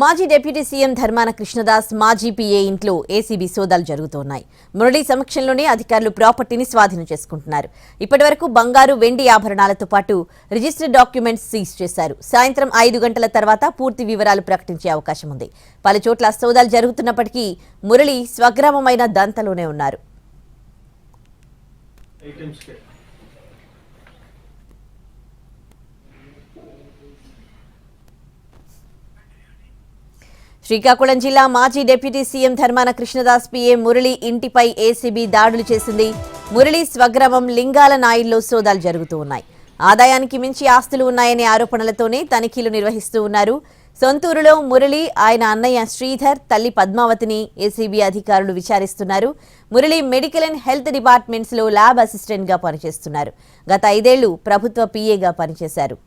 మాజీ deputy CM Dharmana Krishnadas మాజీ PA ఇంట్లో ఏసీబీ సోదాలు జరుగుతున్నాయి. మురళి సమక్షంలోనే అధికారులు ప్రాపర్టీని స్వాధీనం చేసుకుంటున్నారు. ఇప్పటివరకు బంగారు, వెండి ఆభరణాలతో పాటు రిజిస్టర్డ్ డాక్యుమెంట్స్ సీజ్ చేశారు. సాయంత్రం 5 గంటల తర్వాత పూర్తి వివరాలు ప్రకటించే అవకాశం ఉంది. పలుచోట్ల సోదాలు జరుగుతున్నప్పటికీ మురళి స్వగ్రామమైన దంతలోనే ఉన్నారు. శ్రీకాకుళం జిల్లా మాజీ deputy CM Dharmana Krishnadas PA Murali ఇంటిపై ఏసీబీ దాడులు చేసింది. మురళి స్వగ్రామం లింగాల నాయుడులో సోదాలు జరుగుతూ ఉన్నాయి. ఆదాయానికి మించి ఆస్తులు ఉన్నాయనే ఆరోపణలతోనే తనిఖీలు నిర్వహిస్తూ ఉన్నారు. సొంతూరులో మురళి, ఆయన అన్నయ్య శ్రీధర్, తల్లి పద్మావతిని ఏసీబీ అధికారులు విచారిస్తున్నారు. Murali medical and health departments లో ల్యాబ్ అసిస్టెంట్ గా పనిచేస్తున్నారు. గత 5 ఏళ్లు ప్రభుత్వ పీఏగా పనిచేశారు.